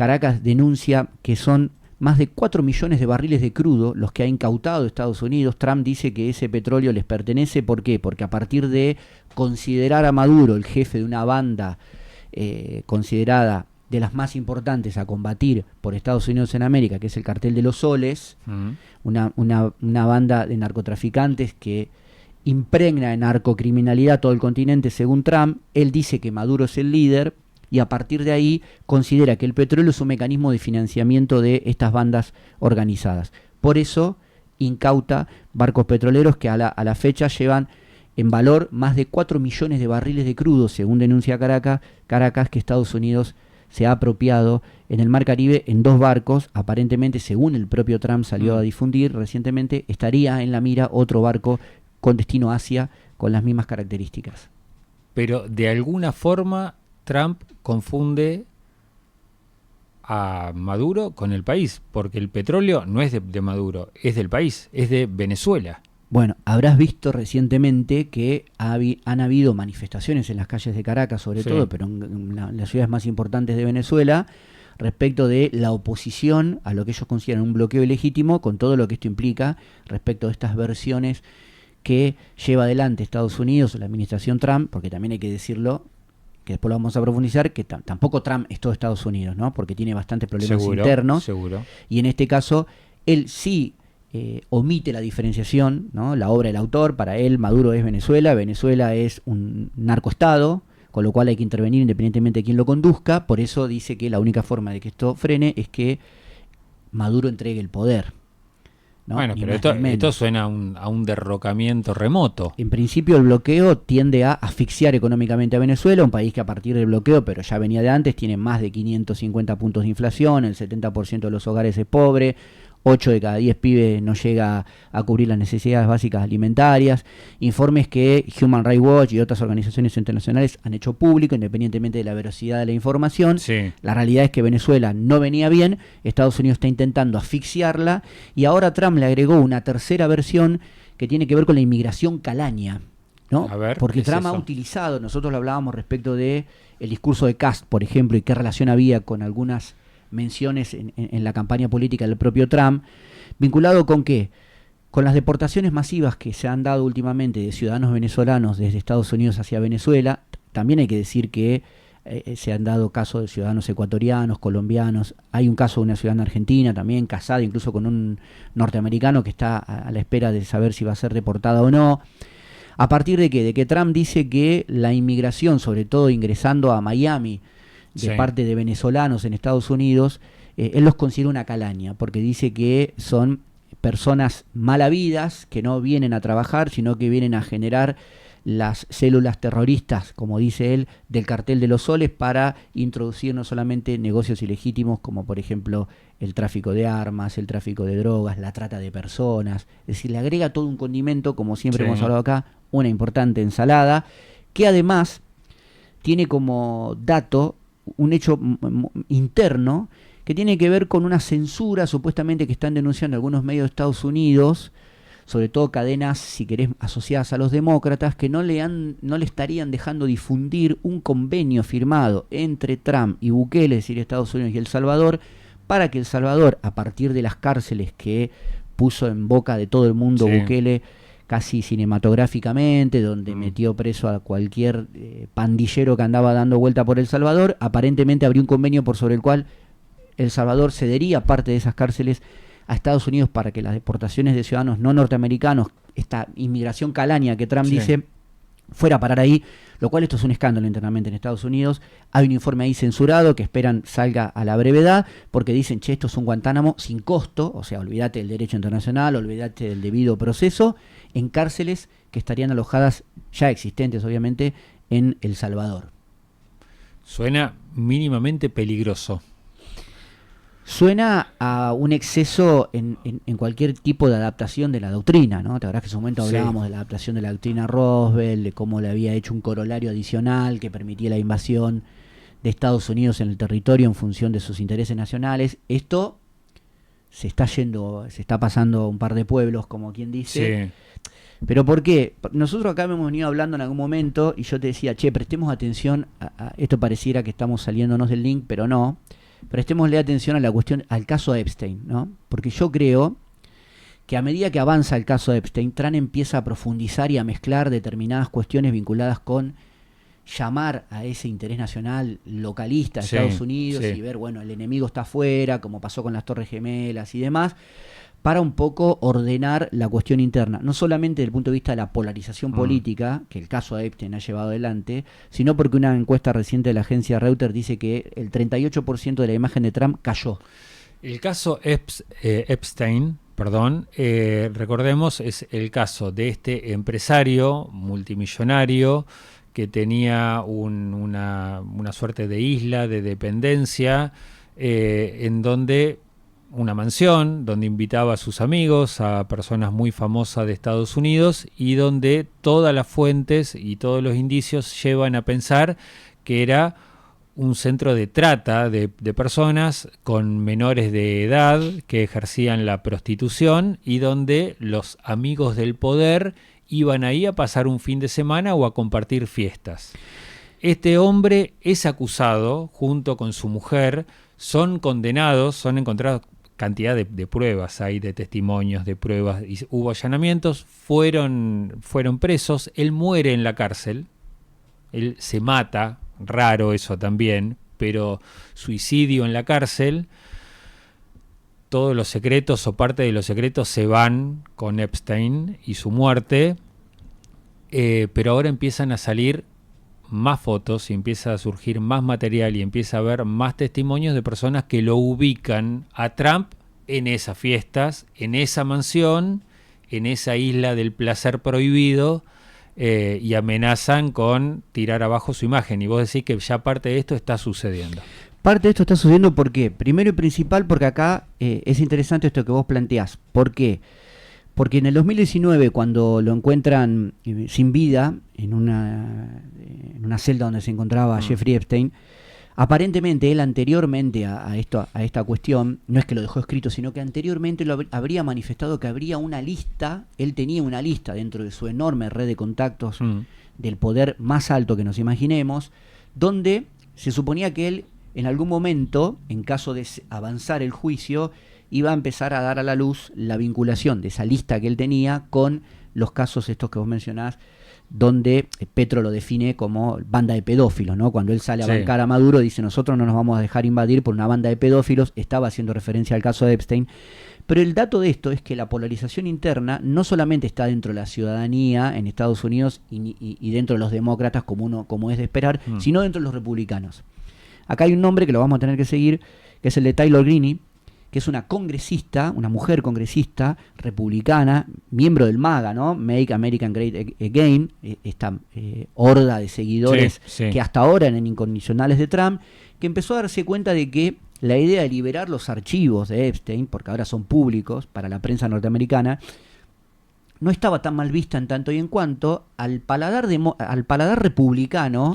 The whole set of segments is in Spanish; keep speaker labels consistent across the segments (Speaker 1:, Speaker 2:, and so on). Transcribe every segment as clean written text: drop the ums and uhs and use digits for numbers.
Speaker 1: Caracas denuncia que son más de 4 millones de barriles de crudo los que ha incautado Estados Unidos. Trump dice que ese petróleo les pertenece. ¿Por qué? Porque a partir de considerar a Maduro el jefe de una banda considerada de las más importantes a combatir por Estados Unidos en América, que es el Cartel de los Soles, una banda de narcotraficantes que impregna en narcocriminalidad todo el continente, según Trump. Él dice que Maduro es el líder y a partir de ahí considera que el petróleo es un mecanismo de financiamiento de estas bandas organizadas. Por eso incauta barcos petroleros que a la fecha llevan en valor más de 4 millones de barriles de crudo, según denuncia Caracas, que Estados Unidos se ha apropiado en el Mar Caribe en 2 barcos. Aparentemente, según el propio Trump salió a difundir recientemente, estaría en la mira otro barco con destino Asia con las mismas características.
Speaker 2: Pero de alguna forma Trump confunde a Maduro con el país, porque el petróleo no es de Maduro, es del país, es de Venezuela.
Speaker 1: Bueno, habrás visto recientemente que han habido manifestaciones en las calles de Caracas, sobre todo, pero en las ciudades más importantes de Venezuela, respecto de la oposición a lo que ellos consideran un bloqueo ilegítimo, con todo lo que esto implica respecto de estas versiones que lleva adelante Estados Unidos, la administración Trump, porque también hay que decirlo, que después lo vamos a profundizar, que tampoco Trump es todo Estados Unidos, ¿no? Porque tiene bastantes problemas internos.
Speaker 2: Seguro.
Speaker 1: Y en este caso, él sí omite la diferenciación, ¿no? La obra del autor. Para él, Maduro es Venezuela, Venezuela es un narcoestado, con lo cual hay que intervenir independientemente de quién lo conduzca. Por eso dice que la única forma de que esto frene es que Maduro entregue el poder, ¿no?
Speaker 2: Bueno, pero esto suena a un derrocamiento remoto.
Speaker 1: En principio el bloqueo tiende a asfixiar económicamente a Venezuela, un país que a partir del bloqueo, pero ya venía de antes, tiene más de 550 puntos de inflación, el 70% de los hogares es pobre, 8 de cada 10 pibes no llega a cubrir las necesidades básicas alimentarias. Informes que Human Rights Watch y otras organizaciones internacionales han hecho público, independientemente de la veracidad de la información.
Speaker 2: Sí.
Speaker 1: La realidad es que Venezuela no venía bien, Estados Unidos está intentando asfixiarla, y ahora Trump le agregó una tercera versión que tiene que ver con la inmigración calaña, ¿no?
Speaker 2: A ver,
Speaker 1: porque Trump ha utilizado, nosotros lo hablábamos respecto de el discurso de Kast, por ejemplo, y qué relación había con algunas menciones en la campaña política del propio Trump, vinculado con qué, con las deportaciones masivas que se han dado últimamente de ciudadanos venezolanos desde Estados Unidos hacia Venezuela. También hay que decir que se han dado casos de ciudadanos ecuatorianos, colombianos. Hay un caso de una ciudadana argentina también, casada incluso con un norteamericano, que está a la espera de saber si va a ser deportada o no. ¿A partir de qué? De que Trump dice que la inmigración, sobre todo ingresando a Miami, de parte de venezolanos en Estados Unidos, él los considera una calaña, porque dice que son personas malavidas, que no vienen a trabajar, sino que vienen a generar las células terroristas, como dice él, del Cartel de los Soles, para introducir no solamente negocios ilegítimos, como por ejemplo el tráfico de armas, el tráfico de drogas, la trata de personas. Es decir, le agrega todo un condimento, como siempre hemos hablado acá, una importante ensalada, que además tiene como dato un hecho interno que tiene que ver con una censura supuestamente que están denunciando algunos medios de Estados Unidos, sobre todo cadenas, si querés, asociadas a los demócratas, que no le estarían dejando difundir un convenio firmado entre Trump y Bukele, es decir, Estados Unidos y El Salvador, para que El Salvador, a partir de las cárceles que puso en boca de todo el mundo Bukele, casi cinematográficamente, donde metió preso a cualquier pandillero que andaba dando vuelta por El Salvador, aparentemente abrió un convenio por sobre el cual El Salvador cedería parte de esas cárceles a Estados Unidos para que las deportaciones de ciudadanos no norteamericanos, esta inmigración calaña que Trump dice, fuera a parar ahí, lo cual esto es un escándalo internamente en Estados Unidos. Hay un informe ahí censurado que esperan salga a la brevedad, porque dicen, esto es un Guantánamo sin costo, o sea, olvídate del derecho internacional, olvídate del debido proceso, en cárceles que estarían alojadas, ya existentes obviamente, en El Salvador.
Speaker 2: Suena mínimamente peligroso.
Speaker 1: Suena a un exceso en cualquier tipo de adaptación de la doctrina, ¿no? Te acuerdas que en su momento hablábamos de la adaptación de la doctrina Roosevelt, de cómo le había hecho un corolario adicional que permitía la invasión de Estados Unidos en el territorio en función de sus intereses nacionales. Esto se está pasando a un par de pueblos, como quien dice. ¿Pero por qué? Nosotros acá hemos venido hablando en algún momento y yo te decía, prestemos atención a esto, pareciera que estamos saliéndonos del link, pero no. prestémosle atención a la cuestión, al caso Epstein, ¿no? Porque yo creo que a medida que avanza el caso Epstein, Trump empieza a profundizar y a mezclar determinadas cuestiones vinculadas con llamar a ese interés nacional localista de Estados Unidos y ver, bueno, el enemigo está afuera, como pasó con las Torres Gemelas y demás, para un poco ordenar la cuestión interna, no solamente desde el punto de vista de la polarización política, que el caso Epstein ha llevado adelante, sino porque una encuesta reciente de la agencia Reuters dice que el 38% de la imagen de Trump cayó.
Speaker 2: El caso Epstein, recordemos, es el caso de este empresario multimillonario que tenía una suerte de isla de dependencia, en donde una mansión, donde invitaba a sus amigos, a personas muy famosas de Estados Unidos, y donde todas las fuentes y todos los indicios llevan a pensar que era un centro de trata de personas con menores de edad que ejercían la prostitución, y donde los amigos del poder iban ahí a pasar un fin de semana o a compartir fiestas. Este hombre es acusado junto con su mujer, son condenados, son encontrados cantidad de pruebas, hay de testimonios, de pruebas, y hubo allanamientos, fueron presos, él muere en la cárcel, él se mata, raro eso también, pero suicidio en la cárcel. Todos los secretos o parte de los secretos se van con Epstein y su muerte, pero ahora empiezan a salir más fotos y empieza a surgir más material y empieza a haber más testimonios de personas que lo ubican a Trump en esas fiestas, en esa mansión, en esa isla del placer prohibido, y amenazan con tirar abajo su imagen. Y vos decís que ya parte de esto está sucediendo.
Speaker 1: Parte de esto está sucediendo, ¿por qué? Primero y principal, porque acá es interesante esto que vos planteás. ¿Por qué? Porque en el 2019, cuando lo encuentran sin vida en una celda donde se encontraba Jeffrey Epstein, aparentemente él anteriormente a esta cuestión, no es que lo dejó escrito, sino que anteriormente lo habría manifestado que habría una lista, él tenía una lista dentro de su enorme red de contactos del poder más alto que nos imaginemos, donde se suponía que él en algún momento, en caso de avanzar el juicio, iba a empezar a dar a la luz la vinculación de esa lista que él tenía con los casos estos que vos mencionás, donde Petro lo define como banda de pedófilos, ¿no? Cuando él sale a bancar a Maduro, dice: nosotros no nos vamos a dejar invadir por una banda de pedófilos. Estaba haciendo referencia al caso de Epstein. Pero el dato de esto es que la polarización interna no solamente está dentro de la ciudadanía en Estados Unidos y dentro de los demócratas, como es de esperar, sino dentro de los republicanos. Acá hay un nombre que lo vamos a tener que seguir, que es el de Taylor Greene, que es una congresista, una mujer congresista republicana, miembro del MAGA, ¿no? Make America Great Again, esta horda de seguidores que hasta ahora eran incondicionales de Trump, que empezó a darse cuenta de que la idea de liberar los archivos de Epstein, porque ahora son públicos para la prensa norteamericana, no estaba tan mal vista en tanto y en cuanto al paladar republicano.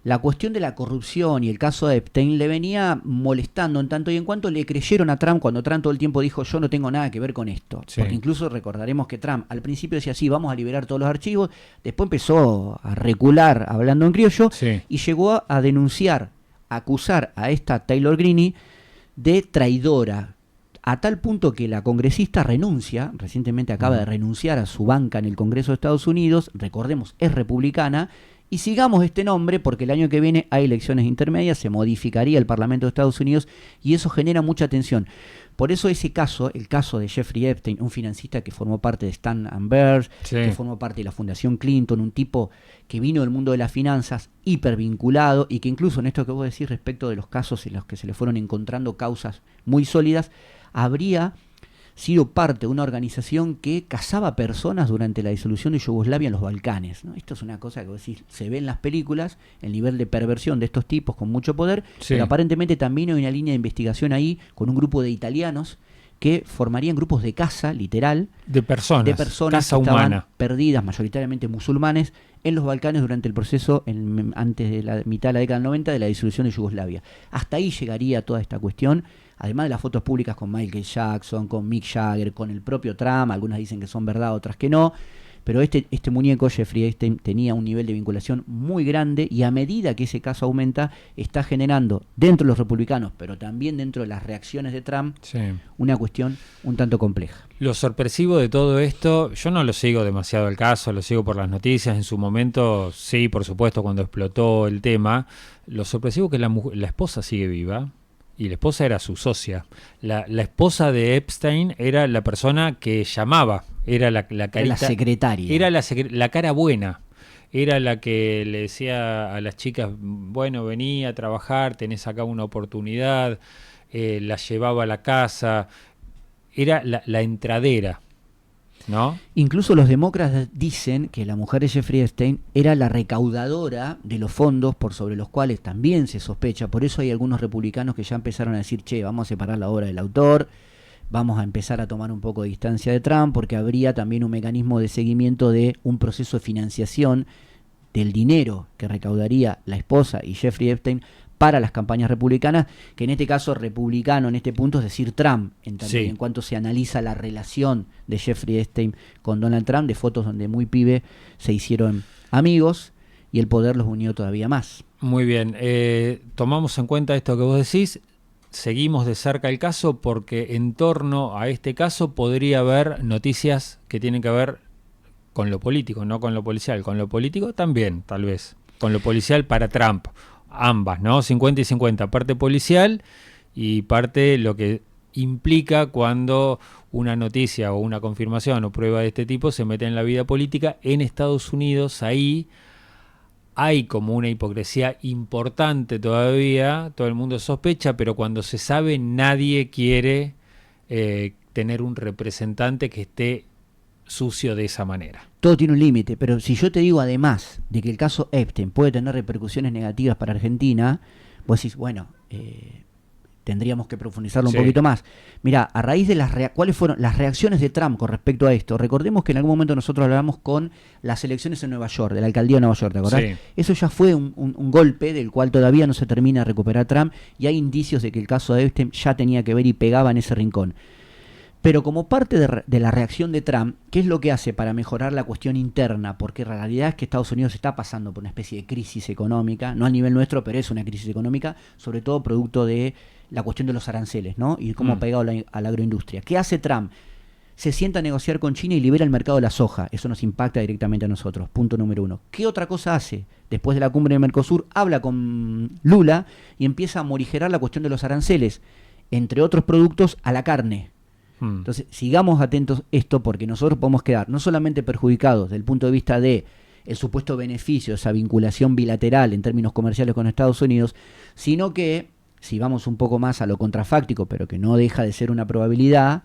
Speaker 1: La cuestión de la corrupción y el caso de Epstein le venía molestando en tanto y en cuanto le creyeron a Trump cuando Trump todo el tiempo dijo: yo no tengo nada que ver con esto. Porque incluso recordaremos que Trump al principio decía: sí, vamos a liberar todos los archivos. Después empezó a recular hablando en criollo y llegó a denunciar, a acusar a esta Taylor Greene de traidora, a tal punto que la congresista renuncia, recientemente acaba de renunciar a su banca en el Congreso de Estados Unidos, recordemos, es republicana. Y sigamos este nombre porque el año que viene hay elecciones intermedias, se modificaría el Parlamento de Estados Unidos y eso genera mucha tensión. Por eso ese caso, el caso de Jeffrey Epstein, un financista que formó parte de Standard & Poor's, que formó parte de la Fundación Clinton, un tipo que vino del mundo de las finanzas, hipervinculado, y que incluso en esto que vos decís respecto de los casos en los que se le fueron encontrando causas muy sólidas, habría sido parte de una organización que cazaba personas durante la disolución de Yugoslavia en los Balcanes, ¿no? Esto es una cosa que vos decís, se ve en las películas, el nivel de perversión de estos tipos con mucho poder, pero aparentemente también hay una línea de investigación ahí con un grupo de italianos que formarían grupos de caza, literal, de personas
Speaker 2: caza
Speaker 1: que estaban
Speaker 2: humana,
Speaker 1: perdidas, mayoritariamente musulmanes, en los Balcanes durante el proceso, antes de la mitad de la década del 90, de la disolución de Yugoslavia. Hasta ahí llegaría toda esta cuestión, además de las fotos públicas con Michael Jackson, con Mick Jagger, con el propio Trump. Algunas dicen que son verdad, otras que no, pero este muñeco, Jeffrey Epstein, tenía un nivel de vinculación muy grande y a medida que ese caso aumenta, está generando dentro de los republicanos, pero también dentro de las reacciones de Trump,
Speaker 2: Sí.
Speaker 1: una cuestión un tanto compleja.
Speaker 2: Lo sorpresivo de todo esto, yo no lo sigo demasiado el caso, lo sigo por las noticias. En su momento, sí, por supuesto, cuando explotó el tema. Lo sorpresivo es que la esposa sigue viva y la esposa era su socia. La esposa de Epstein era la persona que llamaba, era la carita,
Speaker 1: Era la secretaria.
Speaker 2: Era la cara buena. Era la que le decía a las chicas, bueno, vení a trabajar, tenés acá una oportunidad, la llevaba a la casa. Era la entradera, ¿no?
Speaker 1: Incluso los demócratas dicen que la mujer de Jeffrey Epstein era la recaudadora de los fondos por sobre los cuales también se sospecha. Por eso hay algunos republicanos que ya empezaron a decir, che, vamos a separar la obra del autor, vamos a empezar a tomar un poco de distancia de Trump, porque habría también un mecanismo de seguimiento de un proceso de financiación del dinero que recaudaría la esposa y Jeffrey Epstein para las campañas republicanas, que en este caso republicano en este punto es decir Trump,
Speaker 2: Sí.
Speaker 1: en cuanto se analiza la relación de Jeffrey Epstein con Donald Trump, de fotos donde muy pibe se hicieron amigos y el poder los unió todavía más.
Speaker 2: Muy bien, tomamos en cuenta esto que vos decís, seguimos de cerca el caso porque en torno a este caso podría haber noticias que tienen que ver con lo político, no con lo policial. Con lo político también, tal vez. Con lo policial para Trump. Ambas, ¿no? 50 y 50, parte policial y parte lo que implica cuando una noticia o una confirmación o prueba de este tipo se mete en la vida política en Estados Unidos. Ahí hay como una hipocresía importante todavía, todo el mundo sospecha, pero cuando se sabe nadie quiere tener un representante que esté sucio de esa manera.
Speaker 1: Todo tiene un límite, pero si yo te digo además de que el caso Epstein puede tener repercusiones negativas para Argentina, vos decís, bueno, tendríamos que profundizarlo un poquito más. Mirá, a raíz de cuáles fueron las reacciones de Trump con respecto a esto, recordemos que en algún momento nosotros hablamos con las elecciones en Nueva York, de la alcaldía de Nueva York, ¿te acordás?
Speaker 2: Sí.
Speaker 1: Eso ya fue un golpe del cual todavía no se termina de recuperar Trump y hay indicios de que el caso de Epstein ya tenía que ver y pegaba en ese rincón. Pero como parte de la reacción de Trump, ¿qué es lo que hace para mejorar la cuestión interna? Porque la realidad es que Estados Unidos está pasando por una especie de crisis económica, no a nivel nuestro, pero es una crisis económica, sobre todo producto de la cuestión de los aranceles, ¿no? Y cómo ha pegado a la agroindustria. ¿Qué hace Trump? Se sienta a negociar con China y libera el mercado de la soja. Eso nos impacta directamente a nosotros. Punto número 1. ¿Qué otra cosa hace? Después de la cumbre de Mercosur, habla con Lula y empieza a morigerar la cuestión de los aranceles, entre otros productos, a la carne. Entonces, sigamos atentos a esto porque nosotros podemos quedar no solamente perjudicados desde el punto de vista de el supuesto beneficio, esa vinculación bilateral en términos comerciales con Estados Unidos, sino que, si vamos un poco más a lo contrafáctico, pero que no deja de ser una probabilidad,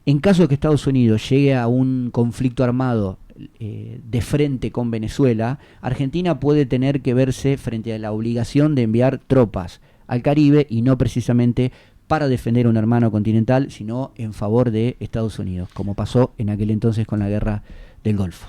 Speaker 1: en caso de que Estados Unidos llegue a un conflicto armado de frente con Venezuela, Argentina puede tener que verse frente a la obligación de enviar tropas al Caribe y no precisamente para defender a un hermano continental, sino en favor de Estados Unidos, como pasó en aquel entonces con la guerra del Golfo.